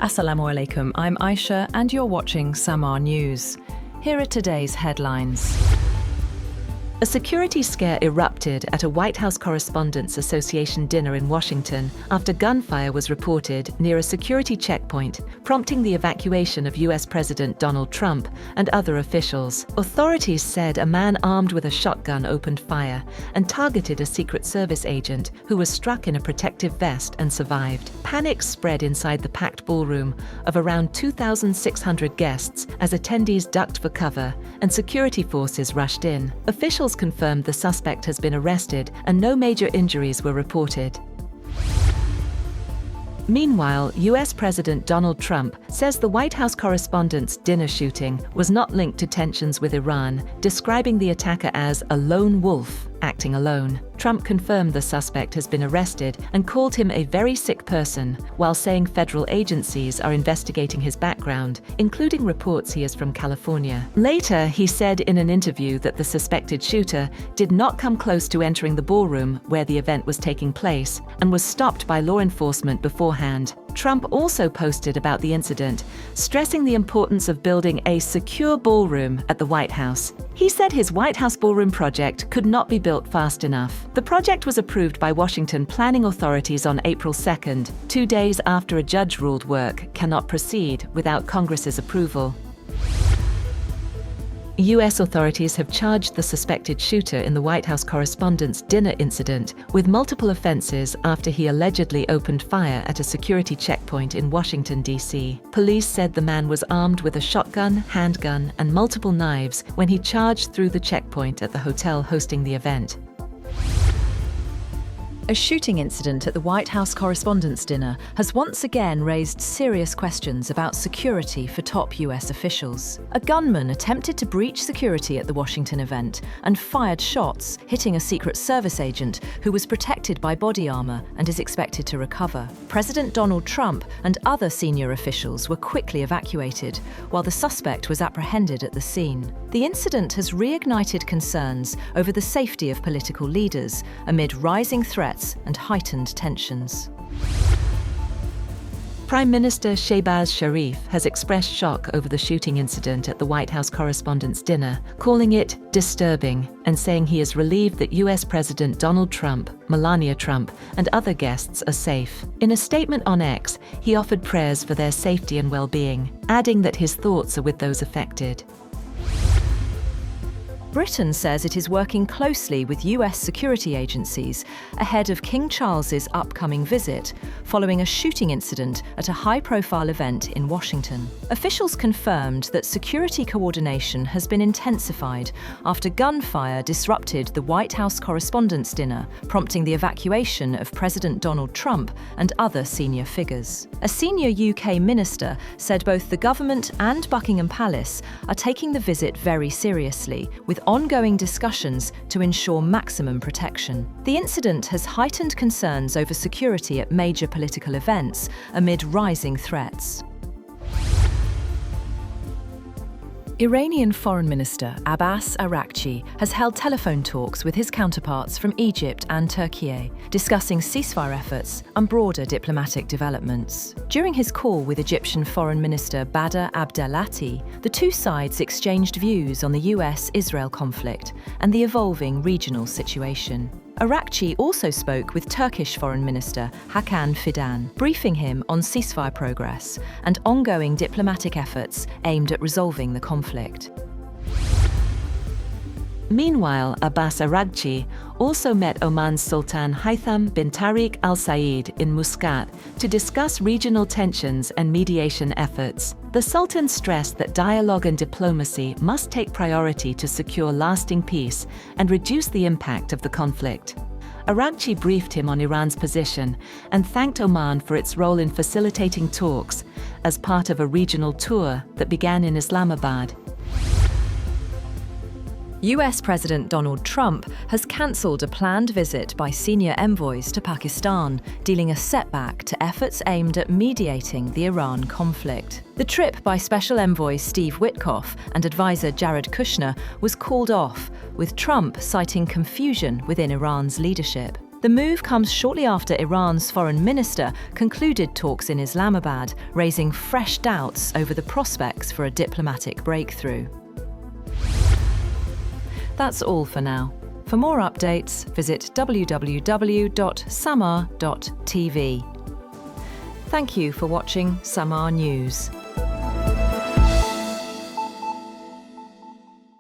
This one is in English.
Assalamu alaikum, I'm Aisha and you're watching Samar News. Here are today's headlines. A security scare erupted at a White House Correspondents Association dinner in Washington after gunfire was reported near a security checkpoint, prompting the evacuation of US President Donald Trump and other officials. Authorities said a man armed with a shotgun opened fire and targeted a Secret Service agent who was struck in a protective vest and survived. Panic spread inside the packed ballroom of around 2,600 guests as attendees ducked for cover and security forces rushed in. Officials confirmed the suspect has been arrested and no major injuries were reported. Meanwhile, US President Donald Trump says the White House Correspondents Dinner shooting was not linked to tensions with Iran, describing the attacker as a lone wolf acting alone. Trump confirmed the suspect has been arrested and called him a very sick person, while saying federal agencies are investigating his background, including reports he is from California. Later, he said in an interview that the suspected shooter did not come close to entering the ballroom where the event was taking place and was stopped by law enforcement beforehand. Trump also posted about the incident, stressing the importance of building a secure ballroom at the White House. He said his White House ballroom project could not be built fast enough. The project was approved by Washington planning authorities on April 2nd, 2 days after a judge ruled work cannot proceed without Congress's approval. US authorities have charged the suspected shooter in the White House Correspondents' Dinner incident with multiple offenses after he allegedly opened fire at a security checkpoint in Washington, D.C. Police said the man was armed with a shotgun, handgun, and multiple knives when he charged through the checkpoint at the hotel hosting the event. A shooting incident at the White House Correspondents' Dinner has once again raised serious questions about security for top US officials. A gunman attempted to breach security at the Washington event and fired shots, hitting a Secret Service agent who was protected by body armor and is expected to recover. President Donald Trump and other senior officials were quickly evacuated, while the suspect was apprehended at the scene. The incident has reignited concerns over the safety of political leaders amid rising threats and heightened tensions. Prime Minister Shehbaz Sharif has expressed shock over the shooting incident at the White House Correspondents' Dinner, calling it disturbing and saying he is relieved that US President Donald Trump, Melania Trump, and other guests are safe. In a statement on X, he offered prayers for their safety and well-being, adding that his thoughts are with those affected. Britain says it is working closely with US security agencies ahead of King Charles's upcoming visit, following a shooting incident at a high-profile event in Washington. Officials confirmed that security coordination has been intensified after gunfire disrupted the White House Correspondents' Dinner, prompting the evacuation of President Donald Trump and other senior figures. A senior UK minister said both the government and Buckingham Palace are taking the visit very seriously, with ongoing discussions to ensure maximum protection. The incident has heightened concerns over security at major political events amid rising threats. Iranian Foreign Minister Abbas Araghchi has held telephone talks with his counterparts from Egypt and Turkey, discussing ceasefire efforts and broader diplomatic developments. During his call with Egyptian Foreign Minister Badr Abdelati, the two sides exchanged views on the US-Israel conflict and the evolving regional situation. Araghchi also spoke with Turkish Foreign Minister Hakan Fidan, briefing him on ceasefire progress and ongoing diplomatic efforts aimed at resolving the conflict. Meanwhile, Abbas Araghchi also met Oman's Sultan Haytham bin Tariq Al Said in Muscat to discuss regional tensions and mediation efforts. The Sultan stressed that dialogue and diplomacy must take priority to secure lasting peace and reduce the impact of the conflict. Araghchi briefed him on Iran's position and thanked Oman for its role in facilitating talks as part of a regional tour that began in Islamabad. US President Donald Trump has cancelled a planned visit by senior envoys to Pakistan, dealing a setback to efforts aimed at mediating the Iran conflict. The trip by Special Envoy Steve Witkoff and advisor Jared Kushner was called off, with Trump citing confusion within Iran's leadership. The move comes shortly after Iran's foreign minister concluded talks in Islamabad, raising fresh doubts over the prospects for a diplomatic breakthrough. That's all for now. For more updates, visit www.samar.tv. Thank you for watching Samar News.